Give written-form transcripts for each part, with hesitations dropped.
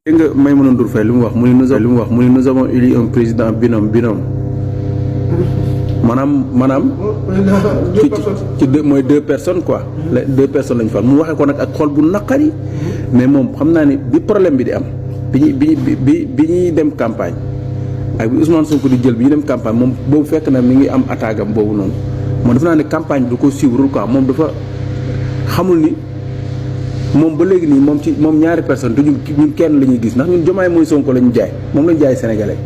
dégg nga Maïmouna Ndour Faye li mu wax mu ne nous avons élu un président binôme maanaam ci mooy 2 personnes quoi. 2 personnes lañu fal mu waxee ko nag ak xol bu naqari mais moom xam naa ne bi problème bi di am bi ñuy dem campagne ak bi Ousmane Sonko di jël bi ñu dem campagne moom boobu fekk na mi ngi am attaque am boobu noonu moom dafa naa ne campagne bi du ko suivre quoi moom dafa xamul ni moom ba léegi nii moom ñaari personne te ñun kenn la ñuy gis ndax ñun Diomaye mooy Sonko lañu jaay moom lañu jaay sénégalais.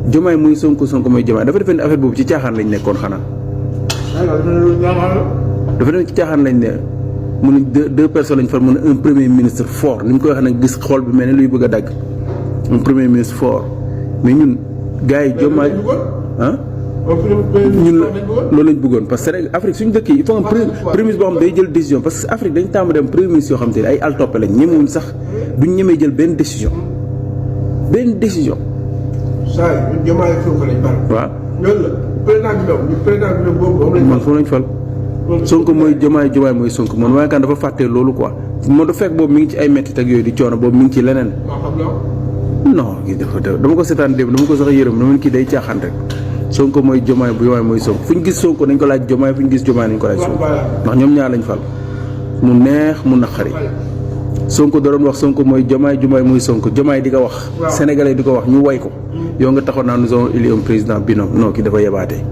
Diomaye muy Sonko mooy Diomaye dafa defee ne affaire boobu ci caaxaan lañ nekkoon xanaa. dafa defee ci caaxaan lañ ne mu ne 2 personnes lañ far mu ne un premier ministre fort ni mu koy wax nag gis xool bi mel ne luy bëgg a dagg un premier ministre fort mais ñun gars yi Diomaye ñun loolu lañ bëggoon parce que Afrique suñu dëkk yi il faut un premier ministre boo xam day jël décision parce que Afrique dañ tàmm dem premier ministre yoo xam te ne ay altoppe lañ ñemewuñ sax duñ ñemee jël benn décision. saa yi Diomaye Sonko lañ fal. waaw loolu la président bi boobu moom lañ man foofu lañ fal. Sonko mooy Diomaye mooy Sonko man waaye kan dafa fàttee loolu quoi moo dafa fekk boobu mi ngi ci ay mettit ak yooyu di coono boobu mi ngi ci leneen. non dama ko seetaan démb dama ko sax yërëm dama kii day caaxaan rek Sonko mooy Diomaye mooy Sonko fu ñu gis Sonko nañ ko laaj Diomaye fu ñu gis Diomaye nañ ko laaj Sonko ndax ñoom ñaar lañ fal mu neex mu naqari. Sonko da doon wax Sonko mooy Diomaye mooy Sonko Diomaye di ko wax. Sénégalais di ko wax ñu way ko. yow nga taxoon naa nous avons élu un président binôme non kii dafa yebaatee.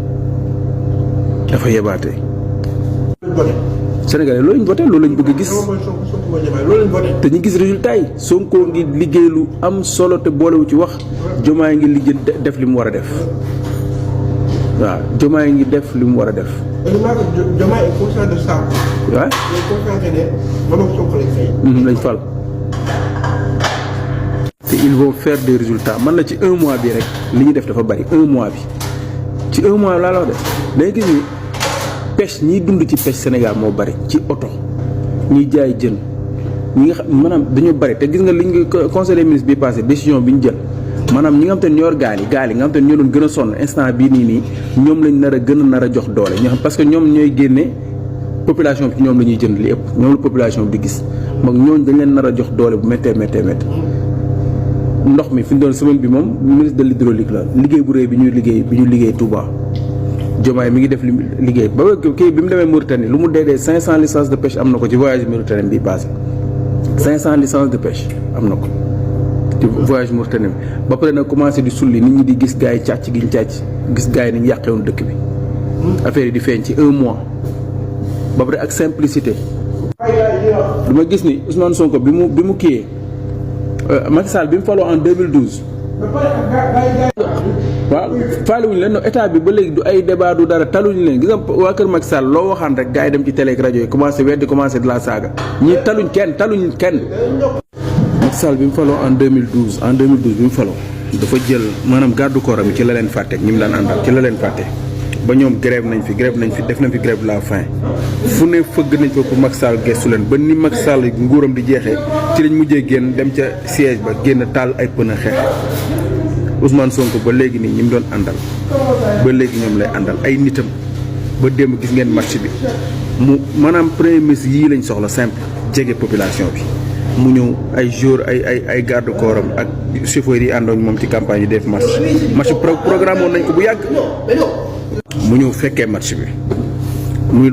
Sénégalais loolu lañ voté loolu lañ bëgg a gis. te ñu gis résultat yi Sonko ngi liggéey lu am solo te boolewu ci wax Diomaye ngi liggéey def li mu war a def waaw Diomaye ngi def li mu war a def. Diomaye est conscient de ça. waaw. lañ fal. te ils vont faire des résultats man la ci 1 mois bi rek li ñu def dafa bari 1 mois bi ci 1 mois laa la wax de léegi gis ni pêche ñiy dund ci pêche Sénégal moo bari ci oto ñiy jaay jën ñi nga xam maanaam dañoo bari te gis nga liñ conseil des ministres bi passé décision bi ñu jël maanaam ñi nga xam te ne ñoo yor gaal yi nga xam te ne ñoo doon gën a sonn instant bii nii ñoom lañ nar a jox doole ñoo xam parce que ñoom ñooy génne population bi ñoom la ñuy jënd li ëpp ñoom la population bi di gis mag ñooñu dañ leen nar a jox doole bu méttee ndox mi fi ñu doon semaine bi moom ministre de l'hydraulique la liggéey bu rëy bi ñu liggéey Touba Diomaye mi ngi def liggéey ba kii bi mu demee Mauritanie lu mu dee 500 licences de pêche am na ko ci voyage Mauritanie bi passé 500 licences de pêche am na ko ci voyage Mauritanie bi ba pare nag commencé di sulli nit ñi di gis gars yi càcc gi ñu càcc gis gars yi ni ñu yàqewoon dëkk bi affaire yi di feeñ ci 1 mois ba pare ak simplicité dama gis ni Ousmane Sonko bi mu kiyee Macky Sall bi mu faloo en 2012 waaw faaluwuñu leen état bi ba léegi du ay débat du dara taluñu leen gis nga waa kër Macky Sall loo waxaan rek gars yi dem ci télé ak rajo yi commencé commencé de la saaga ñii taluñ kenn Macky Sall bi mu faloo en 2012 bi mu faloo dafa jël maanaam garde corps am ci la leen fàtte ñi mu daan àndal ci la leen fàtte ba ñoom grève nañ fi def nañ fi grève de la faim fu ne fëgg nañ fa pour Macky Sall gestu leen ba ni Macky Sall nguuram di jeexee ci lañ mujjee génn dem ca siège ba génn taal ay pneu xeex Ousmane Sonko ba léegi nii ñi mu doon àndal ba léegi ñoom lay àndal ay nitam ba démb gis ngeen match bi mu maanaam premier ministre yii lañ soxla simple jege population bi mu ñëw ay jour ay garde corps am ak chauffeurs yi àndoon moom ci campagne yi def match programme woon nañ ko bu yàgg mu ñëw fekkee match bi